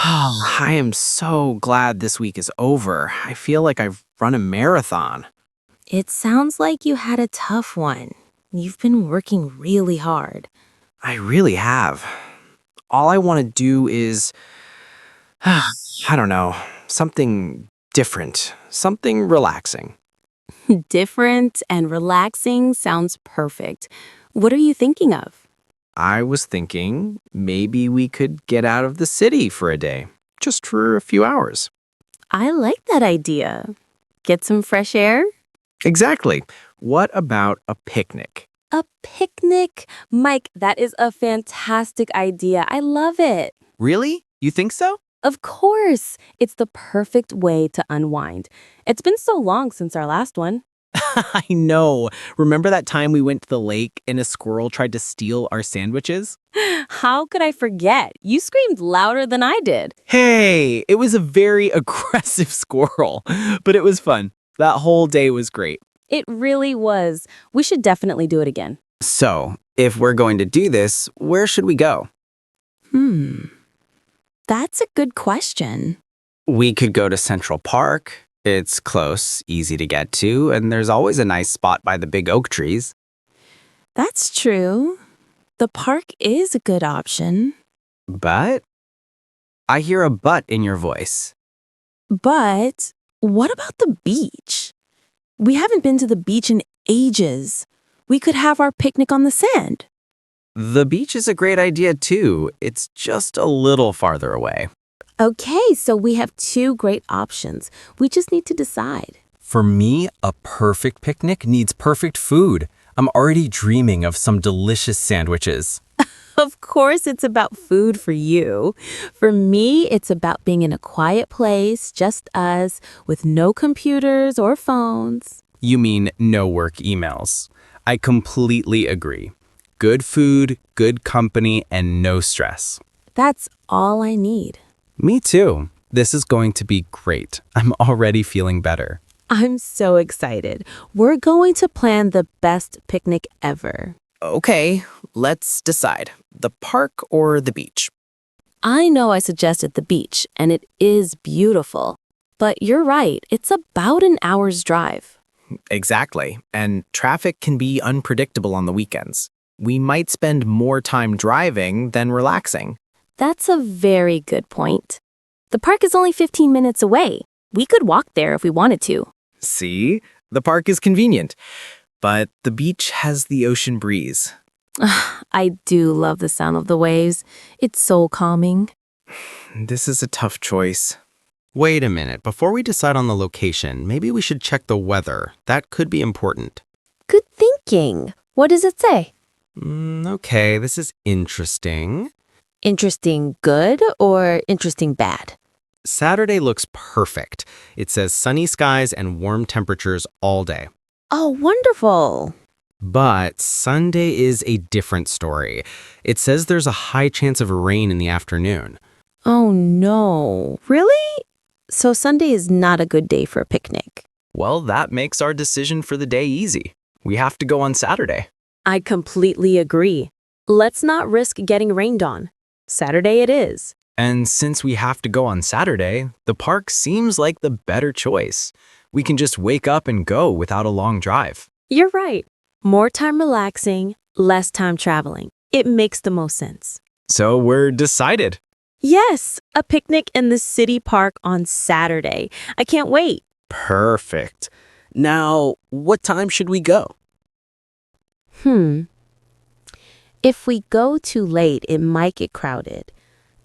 I am so glad this week is over. I feel like I've run a marathon. It sounds like you had a tough one. You've been working really hard. I really have. All I want to do is, I don't know, something different, something relaxing. Different and relaxing sounds perfect. What are you thinking of? I was thinking maybe we could get out of the city for a day, just for a few hours. I like that idea. Get some fresh air? Exactly. What about a picnic? A picnic? Mike, that is a fantastic idea. I love it. Really? You think so? Of course. It's the perfect way to unwind. It's been so long since our last one. I know. Remember that time we went to the lake and a squirrel tried to steal our sandwiches? How could I forget? You screamed louder than I did. Hey, it was a very aggressive squirrel, but it was fun. That whole day was great. It really was. We should definitely do it again. So, if we're going to do this, where should we go? That's a good question. We could go to Central Park. It's close, easy to get to, and there's always a nice spot by the big oak trees. That's true. The park is a good option. But I hear a but in your voice. But what about the beach? We haven't been to the beach in ages. We could have our picnic on the sand. The beach is a great idea too. It's just a little farther away. Okay, so we have two great options. We just need to decide. For me, a perfect picnic needs perfect food. I'm already dreaming of some delicious sandwiches. Of course, it's about food for you. For me, it's about being in a quiet place, just us, with no computers or phones. You mean no work emails. I completely agree. Good food, good company, and no stress. That's all I need. Me too. This is going to be great. I'm already feeling better. I'm so excited. We're going to plan the best picnic ever. Okay, let's decide. The park or the beach? I know I suggested the beach, and it is beautiful. But you're right, it's about an hour's drive. Exactly. And traffic can be unpredictable on the weekends. We might spend more time driving than relaxing. That's a very good point. The park is only 15 minutes away. We could walk there if we wanted to. See? The park is convenient. But the beach has the ocean breeze. I do love the sound of the waves. It's so calming. This is a tough choice. Wait a minute. Before we decide on the location, maybe we should check the weather. That could be important. Good thinking. What does it say? Okay, this is interesting. Interesting good or interesting bad? Saturday looks perfect. It says sunny skies and warm temperatures all day. Oh, wonderful. But Sunday is a different story. It says there's a high chance of rain in the afternoon. Oh, no. Really? So Sunday is not a good day for a picnic. Well, that makes our decision for the day easy. We have to go on Saturday. I completely agree. Let's not risk getting rained on. Saturday it is. And since we have to go on Saturday, the park seems like the better choice. We can just wake up and go without a long drive. You're right. More time relaxing, less time traveling. It makes the most sense. So we're decided. Yes, a picnic in the city park on Saturday. I can't wait. Perfect. Now, what time should we go? If we go too late, it might get crowded.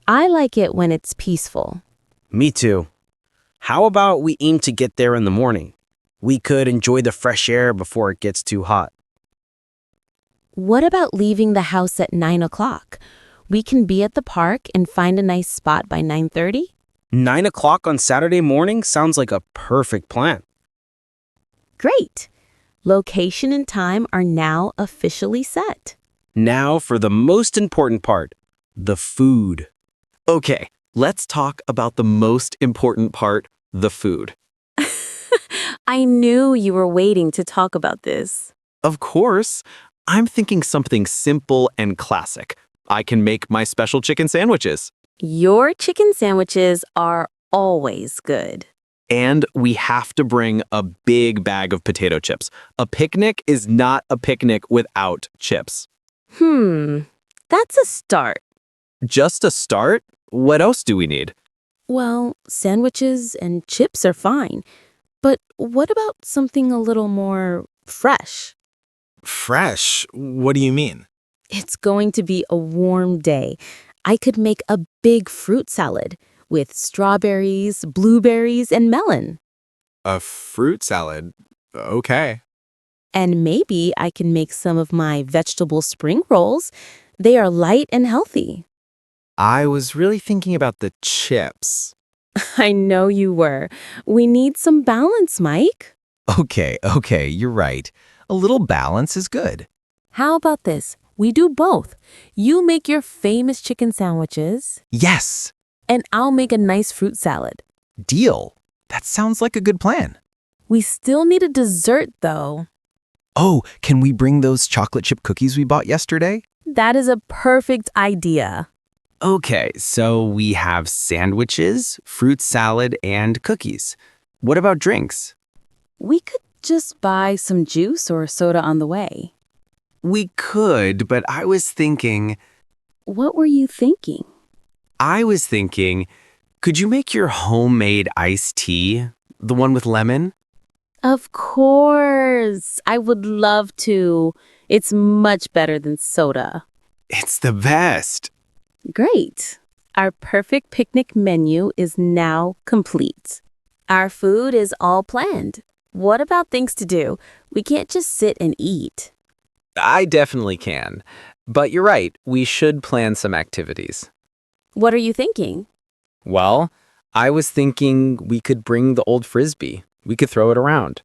I like it when it's peaceful. Me too. How about we aim to get there in the morning? We could enjoy the fresh air before it gets too hot. What about leaving the house at 9 o'clock? We can be at the park and find a nice spot by 9:30? 9 o'clock on Saturday morning sounds like a perfect plan. Great. Location and time are now officially set. Now for the most important part, the food. Okay, let's talk about the most important part, the food. I knew you were waiting to talk about this. Of course, I'm thinking something simple and classic. I can make my special chicken sandwiches. Your chicken sandwiches are always good. And we have to bring a big bag of potato chips. A picnic is not a picnic without chips. That's a start. Just a start? What else do we need? Well, sandwiches and chips are fine. But what about something a little more fresh? Fresh? What do you mean? It's going to be a warm day. I could make a big fruit salad with strawberries, blueberries, and melon. A fruit salad? Okay. And maybe I can make some of my vegetable spring rolls. They are light and healthy. I was really thinking about the chips. I know you were. We need some balance, Mike. Okay, you're right. A little balance is good. How about this? We do both. You make your famous chicken sandwiches, Yes, and I'll make a nice fruit salad. deal. That sounds like a good plan. We still need a dessert, though. Oh, can we bring those chocolate chip cookies we bought yesterday? That is a perfect idea. Okay, so we have sandwiches, fruit salad, and cookies. What about drinks? We could just buy some juice or soda on the way. We could, but I was thinking, What were you thinking? could you make your homemade iced tea? The one with lemon? Of course. I would love to. It's much better than soda. It's the best. Great. Our perfect picnic menu is now complete. Our food is all planned. What about things to do? We can't just sit and eat. I definitely can. But you're right, we should plan some activities. What are you thinking? Well, I was thinking we could bring the old frisbee. We could throw it around.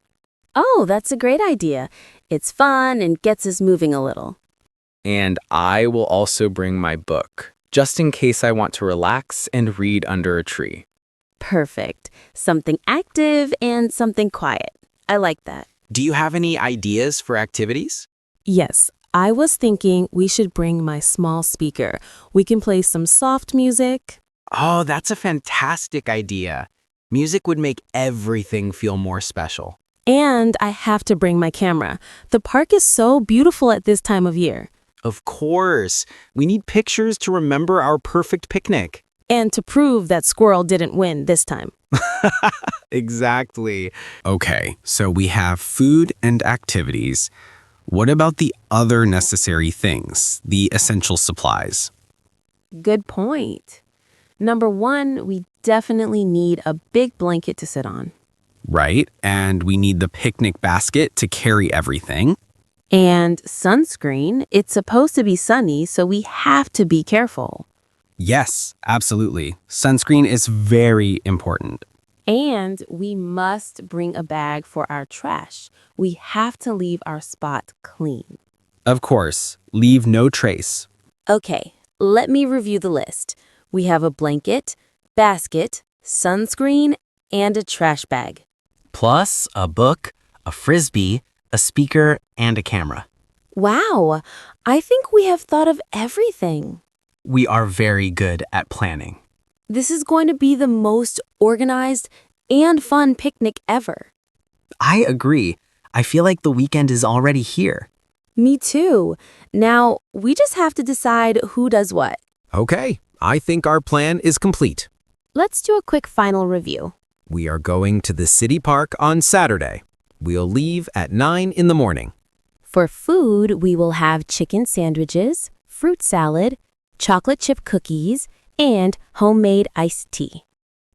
Oh, that's a great idea. It's fun and gets us moving a little. And I will also bring my book, just in case I want to relax and read under a tree. Perfect. Something active and something quiet. I like that. Do you have any ideas for activities? Yes, I was thinking we should bring my small speaker. We can play some soft music. Oh, that's a fantastic idea. Music would make everything feel more special. And I have to bring my camera. The park is so beautiful at this time of year. Of course. We need pictures to remember our perfect picnic. And to prove that Squirrel didn't win this time. Exactly. Okay, so we have food and activities. What about the other necessary things, the essential supplies? Good point. Number one, we definitely need a big blanket to sit on. Right, and we need the picnic basket to carry everything. And sunscreen. It's supposed to be sunny, so we have to be careful. Yes, absolutely. Sunscreen is very important. And we must bring a bag for our trash. We have to leave our spot clean. Of course, leave no trace. Okay, let me review the list. We have a blanket, basket, sunscreen, and a trash bag. Plus a book, a frisbee, a speaker, and a camera. Wow, I think we have thought of everything. We are very good at planning. This is going to be the most organized and fun picnic ever. I agree. I feel like the weekend is already here. Me too. Now, we just have to decide who does what. Okay, I think our plan is complete. Let's do a quick final review. We are going to the city park on Saturday. We'll leave at 9 in the morning. For food, we will have chicken sandwiches, fruit salad, chocolate chip cookies, and homemade iced tea.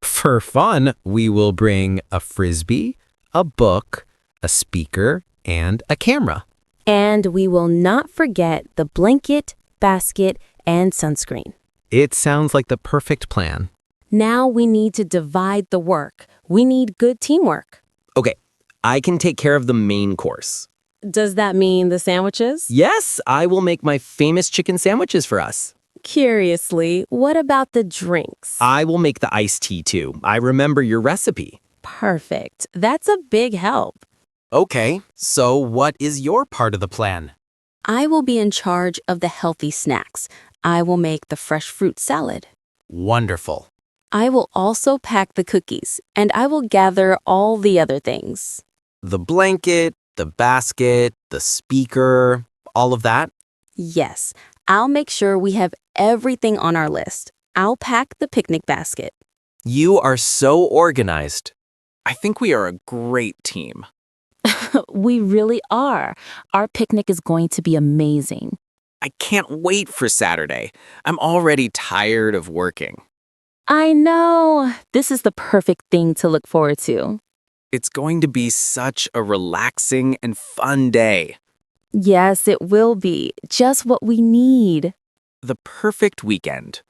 For fun, we will bring a frisbee, a book, a speaker, and a camera. And we will not forget the blanket, basket, and sunscreen. It sounds like the perfect plan. Now we need to divide the work. We need good teamwork. Okay, I can take care of the main course. Does that mean the sandwiches? Yes, I will make my famous chicken sandwiches for us. Curiously, what about the drinks? I will make the iced tea too. I remember your recipe. Perfect. That's a big help. Okay, so what is your part of the plan? I will be in charge of the healthy snacks. I will make the fresh fruit salad. Wonderful. I will also pack the cookies, and I will gather all the other things. The blanket, the basket, the speaker, all of that? Yes, I'll make sure we have everything on our list. I'll pack the picnic basket. You are so organized. I think we are a great team. We really are. Our picnic is going to be amazing. I can't wait for Saturday. I'm already tired of working. I know. This is the perfect thing to look forward to. It's going to be such a relaxing and fun day. Yes, it will be. Just what we need. The perfect weekend.